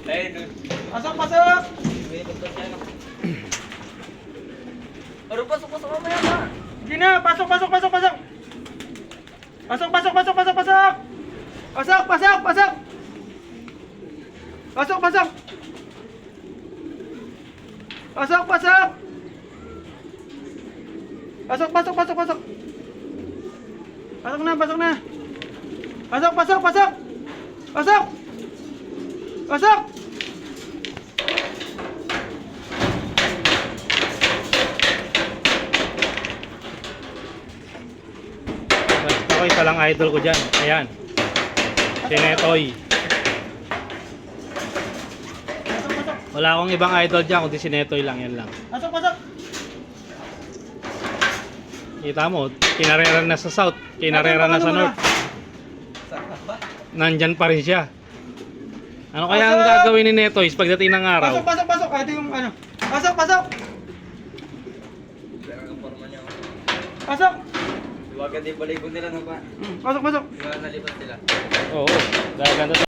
Pasok, pasok! Pero pasok mamaya pa. Sige na, pasok, pasok, pasok, pasok! Pasok, pasok, pasok, pasok, pasok! Pasok, pasok, pasok! Pasok, pasok! Pasok, pasok! Pasok, pasok, pasok, pasok! Pasok na, pasok na! Pasok, pasok, pasok! Pasok! Pasok! Ako isa lang idol ko dyan. Ayan. Si Netoy. Pasok, pasok! Wala akong ibang idol dyan kundi si Netoy lang. Yan lang. Pasok, pasok! Kita mo, kinarera na sa south. Kinarera na sa north. Nandyan pa rin siya. Ano kaya ang gagawin ni Netoy pagdating ng araw? Pasok, pasok, pasok! Ito yung ano. Pasok, pasok! Pasok! Huwag ka din baligon nila na pa. Pasok, pasok! Diba nalipat sila? Oo. Dahil ganito